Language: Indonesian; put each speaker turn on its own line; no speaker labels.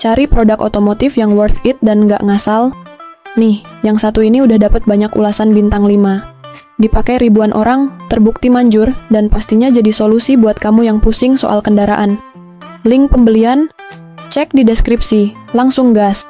Cari produk otomotif yang worth it dan nggak ngasal. Nih, yang satu ini udah dapat banyak ulasan bintang 5. Dipakai ribuan orang, terbukti manjur, dan pastinya jadi solusi buat kamu yang pusing soal kendaraan. Link pembelian, cek di deskripsi. Langsung gas!